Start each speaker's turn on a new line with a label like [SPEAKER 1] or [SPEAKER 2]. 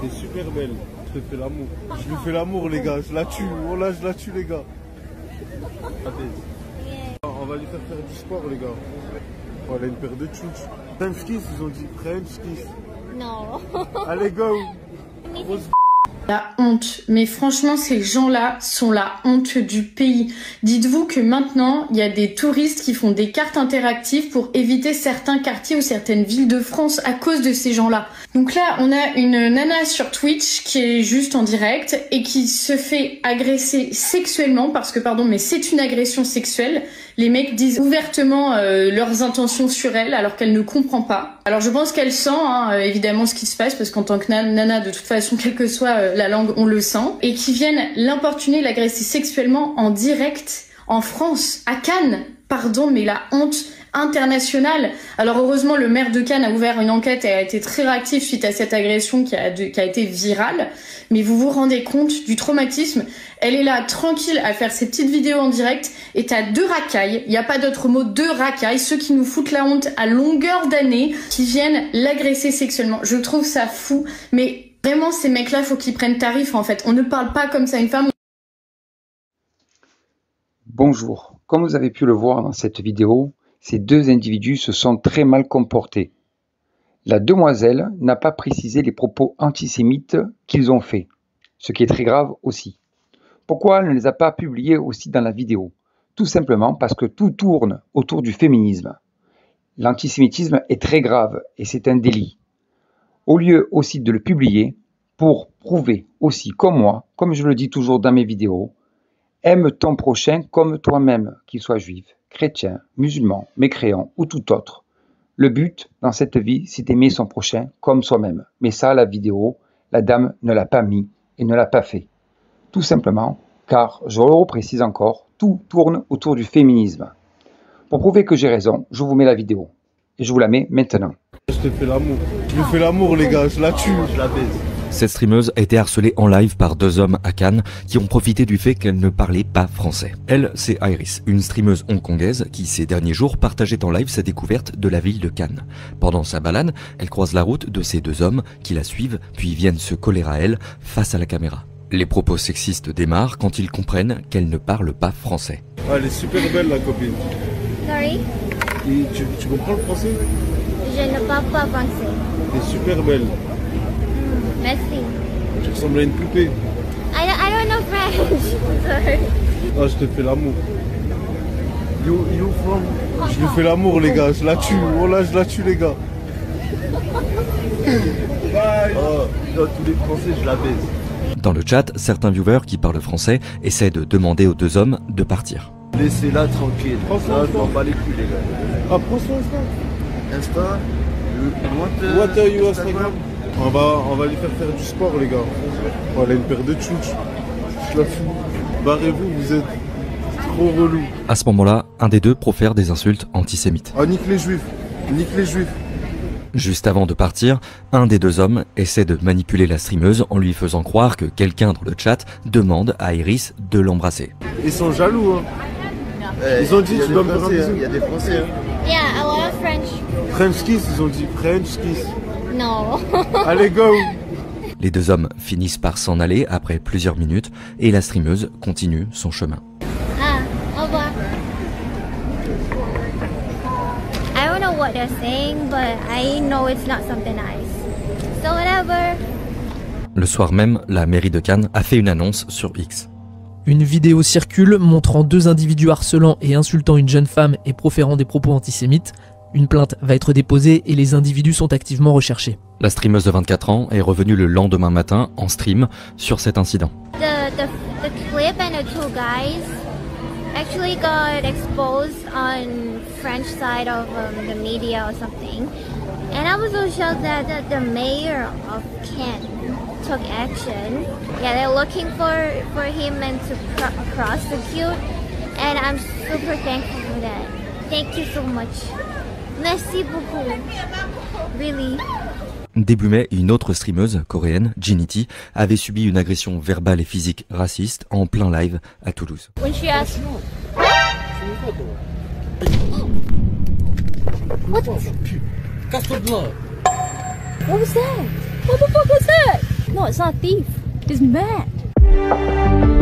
[SPEAKER 1] T'es super belle. Je te fais l'amour. Je lui fais l'amour, les gars. Je la tue. Oh là, je la tue, les gars. On va lui faire du sport, les gars. Voilà une paire de tchouches. French kiss, ils ont dit French kiss.
[SPEAKER 2] Non.
[SPEAKER 1] Allez, go.
[SPEAKER 3] La honte, mais franchement ces gens-là sont la honte du pays. Dites-vous que maintenant il y a des touristes qui font des cartes interactives pour éviter certains quartiers ou certaines villes de France à cause de ces gens-là. Donc là on a une nana sur Twitch qui est juste en direct et qui se fait agresser sexuellement parce que pardon mais c'est une agression sexuelle. Les mecs disent ouvertement leurs intentions sur elle alors qu'elle ne comprend pas. Alors je pense qu'elle sent évidemment ce qui se passe parce qu'en tant que nana de toute façon quelle que soit la langue on le sent. Et qui viennent l'importuner, l'agresser sexuellement en direct en France, à Cannes. Pardon mais la honte internationale. Alors heureusement le maire de Cannes a ouvert une enquête et a été très réactif suite à cette agression qui a été virale. Mais vous vous rendez compte du traumatisme? Elle est là tranquille à faire ses petites vidéos en direct et t'as deux racailles, il n'y a pas d'autre mot, deux racailles, ceux qui nous foutent la honte à longueur d'année, qui viennent l'agresser sexuellement. Je trouve ça fou, mais vraiment ces mecs-là, faut qu'ils prennent tarif en fait. On ne parle pas comme ça à une femme.
[SPEAKER 4] Bonjour, comme vous avez pu le voir dans cette vidéo, ces deux individus se sont très mal comportés. La demoiselle n'a pas précisé les propos antisémites qu'ils ont faits, ce qui est très grave aussi. Pourquoi elle ne les a pas publiés aussi dans la vidéo? Tout simplement parce que tout tourne autour du féminisme. L'antisémitisme est très grave et c'est un délit. Au lieu aussi de le publier, pour prouver aussi comme moi, comme je le dis toujours dans mes vidéos, aime ton prochain comme toi-même, qu'il soit juif, chrétien, musulman, mécréant ou tout autre. Le but dans cette vie, c'est d'aimer son prochain comme soi-même. Mais ça, la vidéo, la dame ne l'a pas mis et ne l'a pas fait. Tout simplement, car, je le reprécise encore, tout tourne autour du féminisme. Pour prouver que j'ai raison, je vous mets la vidéo. Et je vous la mets maintenant.
[SPEAKER 1] Je te fais l'amour. Je lui fais l'amour, les gars. Je la tue. Je la baise.
[SPEAKER 5] Cette streameuse a été harcelée en live par deux hommes à Cannes qui ont profité du fait qu'elle ne parlait pas français. Elle, c'est Iris, une streameuse hongkongaise qui ces derniers jours partageait en live sa découverte de la ville de Cannes. Pendant sa balade, elle croise la route de ces deux hommes qui la suivent puis viennent se coller à elle face à la caméra. Les propos sexistes démarrent quand ils comprennent qu'elle ne parle pas français.
[SPEAKER 1] Ah, elle est super belle la copine.
[SPEAKER 2] Sorry?
[SPEAKER 1] Et tu comprends le français?
[SPEAKER 2] Je ne parle pas français.
[SPEAKER 1] T'es super belle.
[SPEAKER 2] Merci.
[SPEAKER 1] Tu ressembles à une poupée.
[SPEAKER 2] I don't know French. Sorry.
[SPEAKER 1] Ah, je te fais l'amour. You from? Je lui fais l'amour, les gars. Je la tue. Oh là, je la tue, les gars. Bye. Oh, tous les Français, je la baise.
[SPEAKER 5] Dans le chat, certains viewers qui parlent français essaient de demander aux deux hommes de partir.
[SPEAKER 1] Laissez-la tranquille. Là, je m'en bats les couilles, les gars. Ah, prends son Insta. What are you Instagram? On va lui faire du sport, les gars. Voilà une paire de tchouches. Je la fous. Barrez-vous, vous êtes trop relou.
[SPEAKER 5] À ce moment-là, un des deux profère des insultes antisémites.
[SPEAKER 1] Ah, nique les juifs. Nique les juifs.
[SPEAKER 5] Juste avant de partir, un des deux hommes essaie de manipuler la streameuse en lui faisant croire que quelqu'un dans le chat demande à Iris de l'embrasser.
[SPEAKER 1] Ils sont jaloux, hein. Ils ont dit tu dois me faire un bisou. Il y a des Français, hein.
[SPEAKER 2] Yeah, a lot of French.
[SPEAKER 1] French kiss, ils ont dit French kiss.
[SPEAKER 2] No.
[SPEAKER 1] Allez, go.
[SPEAKER 5] Les deux hommes finissent par s'en aller après plusieurs minutes et la streameuse continue son chemin.
[SPEAKER 2] Au revoir. I don't know what they're saying, but I know it's not something nice. So whatever.
[SPEAKER 5] Le soir même, la mairie de Cannes a fait une annonce sur X.
[SPEAKER 6] Une vidéo circule montrant deux individus harcelant et insultant une jeune femme et proférant des propos antisémites. Une plainte va être déposée et les individus sont activement recherchés.
[SPEAKER 5] La streameuse de 24 ans est revenue le lendemain matin en stream sur cet incident.
[SPEAKER 2] The clip and the two guys actually got exposed on French side of the media or something. And I was so shocked that the mayor of Cannes took action. Yeah, they're looking for him and to prosecute. And I'm super thankful for that. Thank you so much. Merci beaucoup. Really.
[SPEAKER 5] Début mai, une autre streameuse coréenne, Jinity, avait subi une agression verbale et physique raciste en plein live à Toulouse.
[SPEAKER 2] When she asked, What was that? What the fuck was that? No, No, it's not a thief. It's mad.